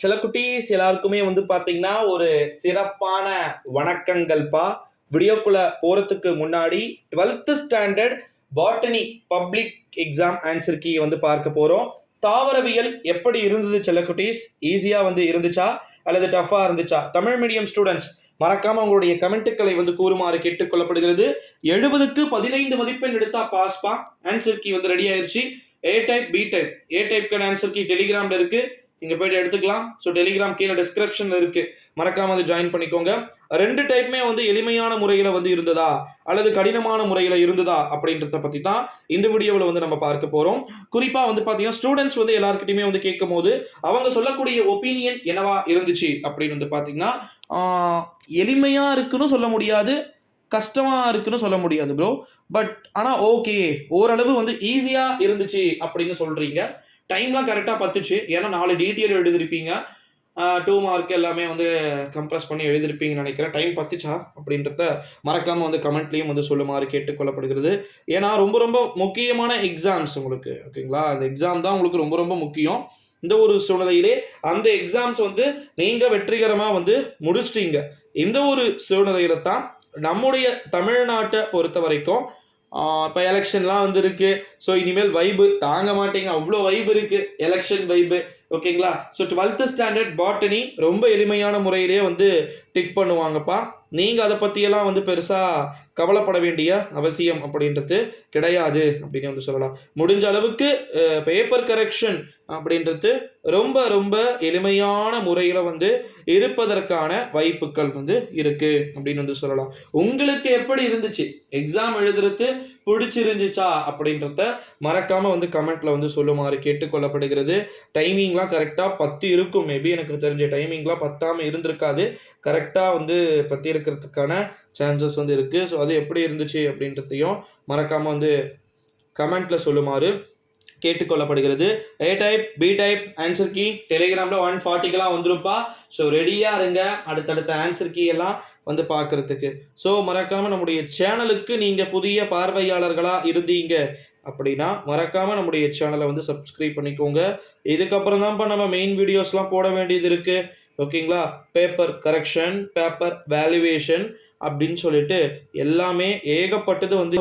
சில குட்டீஸ் எல்லாருக்குமே வந்து பார்த்தீங்கன்னா, ஒரு சிறப்பான வணக்கங்கள்ப்பா. வீடியோக்குள்ள போறதுக்கு முன்னாடி 12th standard botany public exam answer key வந்து பார்க்க போறோம். தாவரவியல் எப்படி இருந்தது செல்லக்குட்டீஸ்? ஈஸியா வந்து இருந்துச்சா? அல்லது டஃப்பா இருந்துச்சா? தமிழ் மீடியம் ஸ்டூடண்ட்ஸ் மறக்காம உங்களுடைய கமெண்ட்டுக்களை வந்து கூறுமாறு கேட்டுக்கொள்ளப்படுகிறது. 70க்கு 15 மதிப்பெண் எடுத்தா பாஸ்பா. ஆன்சர் கீ வந்து ரெடி ஆயிருச்சு. ஏ டைப், பி டைப். ஏ டைப்க்கான ஆன்சர் கீ டெலிகிராம்ல இருக்கு. நீங்க போயிட்டு எடுத்துக்கலாம். ஸோ டெலிகிராம் கீழே டிஸ்கிரிப்ஷன்ல இருக்கு. மறக்காம வந்து ஜாயின் பண்ணிக்கோங்க. 2 டைப்புமே வந்து எளிமையான முறையில வந்து இருந்ததா அல்லது கடினமான முறையில இருந்ததா அப்படின்றத பத்தி தான் இந்த வீடியோவில் வந்து நம்ம பார்க்க போறோம். குறிப்பா வந்து பாத்தீங்கன்னா ஸ்டூடெண்ட்ஸ் வந்து எல்லாருக்கிட்டையுமே வந்து கேட்கும் போது அவங்க சொல்லக்கூடிய ஒப்பீனியன் என்னவா இருந்துச்சு அப்படின்னு வந்து பாத்தீங்கன்னா எளிமையா இருக்குன்னு சொல்ல முடியாது, கஷ்டமா இருக்குன்னு சொல்ல முடியாது ப்ரோ. பட் ஆனால் ஓகே, ஓரளவு வந்து ஈஸியா இருந்துச்சு அப்படின்னு சொல்றீங்க. டைம்லாம் கரெக்டாக பத்துச்சு. ஏன்னா 4 டீட்டெயில் எழுதிருப்பீங்க. 2 மார்க் எல்லாமே வந்து கம்ப்ரஸ் பண்ணி எழுதிருப்பீங்கன்னு நினைக்கிறேன். டைம் பத்துச்சா அப்படின்றத மறக்காம வந்து கமெண்ட்லேயும் வந்து சொல்லுமாறு கேட்டுக்கொள்ளப்படுகிறது. ஏன்னா ரொம்ப ரொம்ப முக்கியமான எக்ஸாம்ஸ் உங்களுக்கு, ஓகேங்களா? அந்த எக்ஸாம் தான் உங்களுக்கு ரொம்ப ரொம்ப முக்கியம். இந்த ஒரு சூழ்நிலையிலே அந்த எக்ஸாம்ஸ் வந்து நீங்க வெற்றிகரமா வந்து முடிச்சிட்டீங்க. இந்த ஒரு சூழ்நிலையில தான் நம்முடைய தமிழ்நாட்டை பொறுத்த வரைக்கும் இப்போ எலெக்ஷன்லாம் வந்துருக்கு. ஸோ இனிமேல் வைபு தாங்க மாட்டீங்க, அவ்வளோ வைபு இருக்கு, எலெக்ஷன் வைபு. ஓகேங்களா? ஸோ 12th ஸ்டாண்டர்ட் பாட்டனி ரொம்ப எளிமையான முறையிலேயே வந்து டிக் பண்ணுவாங்கப்பா. நீங்கள் அதை பற்றியெல்லாம் வந்து பெருசாக கவலைப்பட வேண்டிய அவசியம் அப்படின்றது கிடையாது அப்படின்னு வந்து சொல்லலாம். முடிஞ்ச அளவுக்கு பேப்பர் கரெக்ஷன் அப்படின்றது ரொம்ப ரொம்ப எளிமையான முறையில் வந்து இருப்பதற்கான வாய்ப்புகள் வந்து இருக்கு அப்படின்னு வந்து சொல்லலாம். உங்களுக்கு எப்படி இருந்துச்சு எக்ஸாம் எழுதுறது? பிடிச்சிருந்துச்சா அப்படின்றத மறக்காம வந்து கமெண்ட்ல வந்து சொல்லுமாறு கேட்டுக்கொள்ளப்படுகிறது. டைமிங்லாம் கரெக்டாக 10 இருக்கும். மேபி எனக்கு தெரிஞ்ச டைமிங்லாம் பத்தாமல் இருந்திருக்காது. கரெக்டாக வந்து 10 இருக்கிறதுக்கான சான்சஸ் வந்து இருக்குது. ஸோ அது எப்படி இருந்துச்சு அப்படின்றதையும் மறக்காமல் வந்து கமெண்ட்டில் சொல்லுமாறு கேட்டுக்கொள்ளப்படுகிறது. A type, B type answer key டெலிகிராமில் 140க்கெல்லாம் வந்துருப்பா. ஸோ ரெடியாக இருங்க அடுத்தடுத்த ஆன்சர் கீ எல்லாம் வந்து பார்க்குறதுக்கு. ஸோ மறக்காமல் நம்முடைய சேனலுக்கு நீங்கள் புதிய பார்வையாளர்களாக இருந்தீங்க அப்படின்னா மறக்காமல் நம்முடைய சேனலை வந்து சப்ஸ்கிரைப் பண்ணிக்கோங்க. இதுக்கப்புறம் தான்ப்பா நம்ம மெயின் வீடியோஸ்லாம் போட வேண்டியது இருக்குது. ஓகேங்களா? பேப்பர் கரெக்ஷன், பேப்பர் வேல்யூவேஷன் அப்படின்னு சொல்லிட்டு எல்லாமே ஏகப்பட்டது வந்து